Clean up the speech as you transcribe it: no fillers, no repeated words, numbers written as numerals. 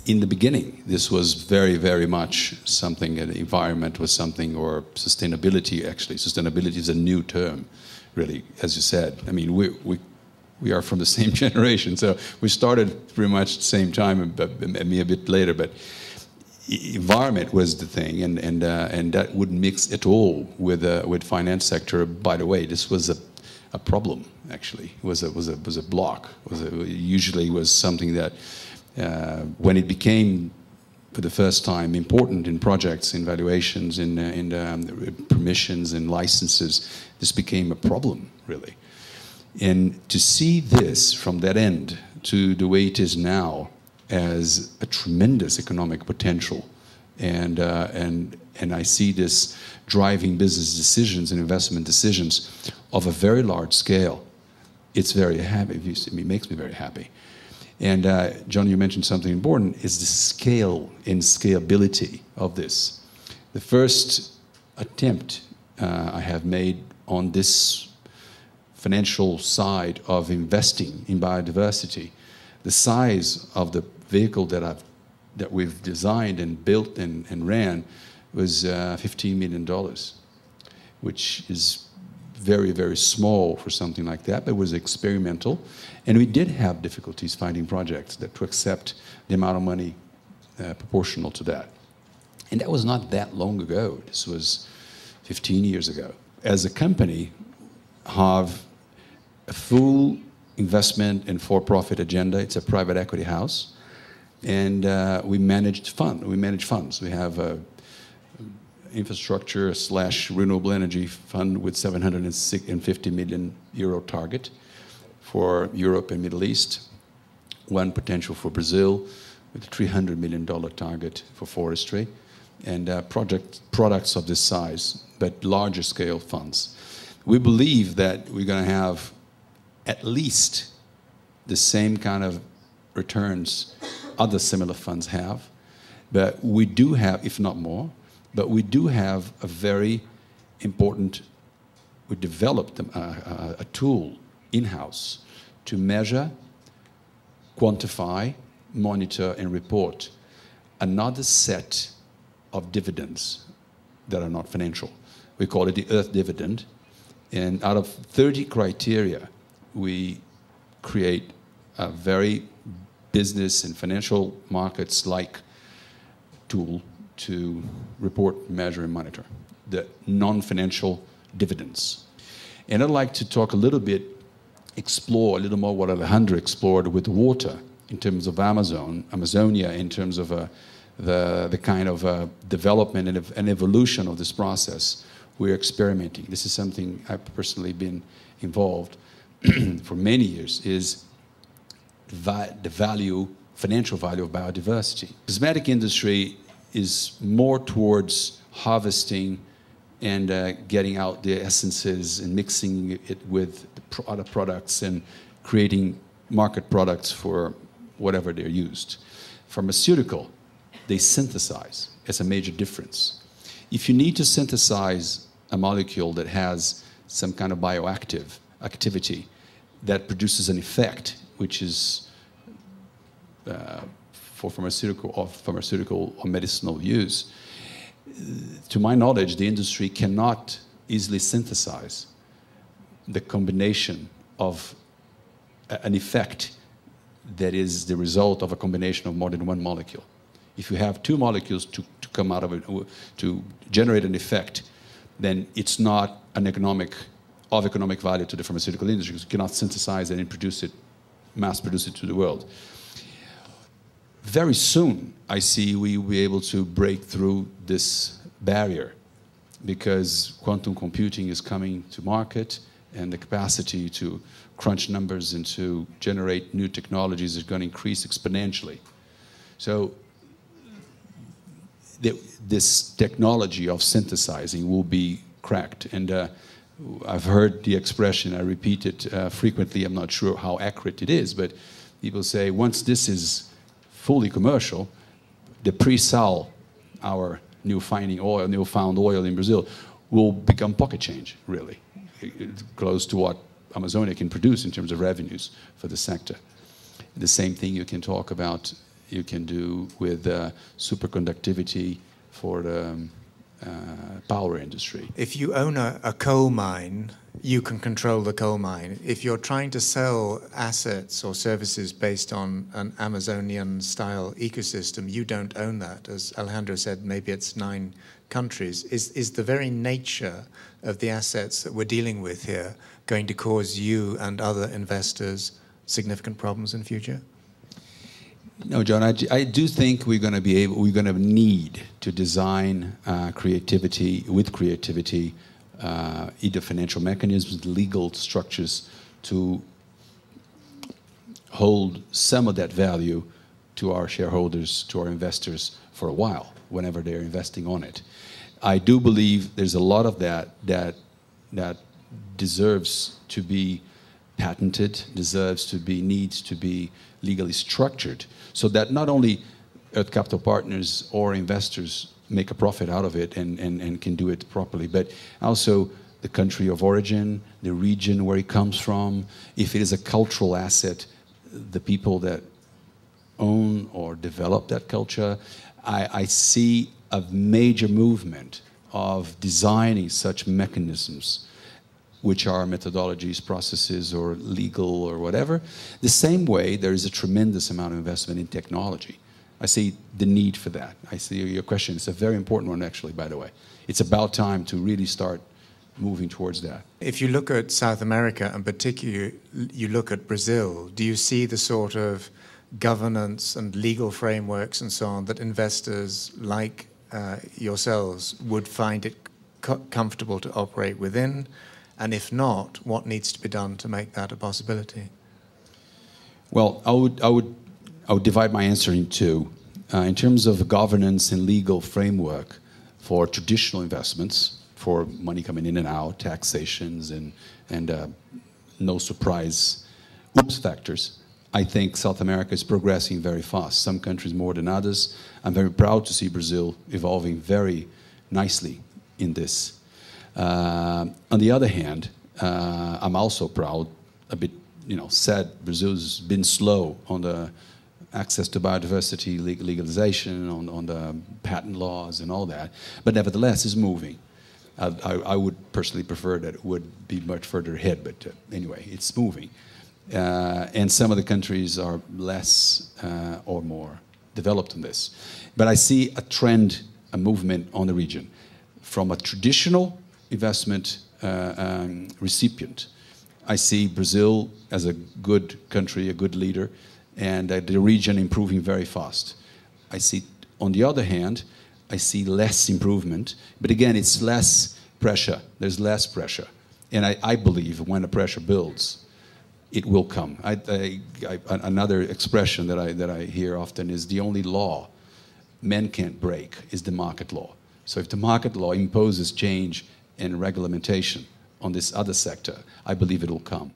in the beginning, this was very, very much something, the environment was something, or sustainability, actually. Sustainability is a new term, really, as you said. I mean, we are from the same generation, so we started pretty much the same time, but me a bit later, but environment was the thing, and that wouldn't mix at all with finance sector. By the way, this was a problem, actually. It was a block. Usually was something that when it became for the first time important in projects, in valuations, in permissions and licenses, this became a problem, really. And to see this from that end to the way it is now as a tremendous economic potential, and I see this driving business decisions and investment decisions of a very large scale, it's very happy. It makes me very happy. And John, you mentioned something important, is the scale and scalability of this. The first attempt I have made on this financial side of investing in biodiversity, the size of the vehicle that we've designed and built and ran was $15 million, which is very, very small for something like that, but it was experimental. And we did have difficulties finding projects to accept the amount of money proportional to that. And that was not that long ago. This was 15 years ago. As a company, have a full investment and for-profit agenda. It's a private equity house. And we manage funds. We have a infrastructure / renewable energy fund with 750 million euro target for Europe and Middle East, one potential for Brazil with a $300 million target for forestry, and products of this size, but larger scale funds. We believe that we're going to have at least the same kind of returns other similar funds have, but we do have, if not more, but we do have a very important, we developed a tool in-house to measure, quantify, monitor, and report another set of dividends that are not financial. We call it the Earth dividend. And out of 30 criteria, we create a very business and financial markets-like tool to report, measure, and monitor the non-financial dividends. And I'd like to talk a little bit, explore a little more what Alejandro explored with water in terms of Amazonia, in terms of the kind of development and evolution of this process we're experimenting. This is something I've personally been involved for many years, is the value, financial value of biodiversity. Cosmetic industry is more towards harvesting and getting out the essences and mixing it with the other products and creating market products for whatever they're used. Pharmaceutical, they synthesize. It's a major difference. If you need to synthesize a molecule that has some kind of bioactive activity that produces an effect, which is for pharmaceutical or medicinal use, to my knowledge, the industry cannot easily synthesize the combination of an effect that is the result of a combination of more than one molecule. If you have two molecules to come out of it, to generate an effect, then it's not an economic value to the pharmaceutical industry, because you cannot synthesize it and produce it, mass produce it to the world. Very soon, I see we will be able to break through this barrier, because quantum computing is coming to market, and the capacity to crunch numbers and to generate new technologies is going to increase exponentially. So this technology of synthesizing will be cracked. And I've heard the expression, I repeat it frequently, I'm not sure how accurate it is, but people say once this is fully commercial, the pre-sal, our newfound oil in Brazil, will become pocket change, really, close to what Amazonia can produce in terms of revenues for the sector. The same thing you can talk about you can do with superconductivity for the power industry. If you own a coal mine, you can control the coal mine. If you're trying to sell assets or services based on an Amazonian-style ecosystem, you don't own that. As Alejandro said, maybe it's 9 countries. Is the very nature of the assets that we're dealing with here going to cause you and other investors significant problems in future? No, John, I do think we're going to need to design creativity, either financial mechanisms, legal structures to hold some of that value to our shareholders, to our investors for a while, whenever they're investing on it. I do believe there's a lot of that deserves to be patented, needs to be legally structured, so that not only Earth Capital Partners or investors make a profit out of it and can do it properly, but also the country of origin, the region where it comes from. If it is a cultural asset, the people that own or develop that culture. I see a major movement of designing such mechanisms, which are methodologies, processes, or legal, or whatever. The same way, there is a tremendous amount of investment in technology. I see the need for that. I see your question. It's a very important one, actually, by the way. It's about time to really start moving towards that. If you look at South America, and particularly you look at Brazil, do you see the sort of governance and legal frameworks and so on that investors like yourselves would find it comfortable to operate within? And if not, what needs to be done to make that a possibility? Well, I would divide my answer in two. In terms of governance and legal framework for traditional investments, for money coming in and out, taxations, and no surprise oops factors, I think South America is progressing very fast. Some countries more than others. I'm very proud to see Brazil evolving very nicely in this. On the other hand, I'm also proud, a bit, sad, Brazil's been slow on the access to biodiversity legalization, on the patent laws and all that, but nevertheless is moving. I would personally prefer that it would be much further ahead, but anyway, it's moving. And some of the countries are less or more developed in this. But I see a trend, a movement on the region from a traditional investment recipient. I see Brazil as a good country, a good leader, and the region improving very fast. I see, on the other hand, I see less improvement, but again, it's less pressure. There's less pressure. And I believe when the pressure builds, it will come. Another expression that I hear often is the only law men can't break is the market law. So if the market law imposes change and regulation on this other sector, I believe it will come.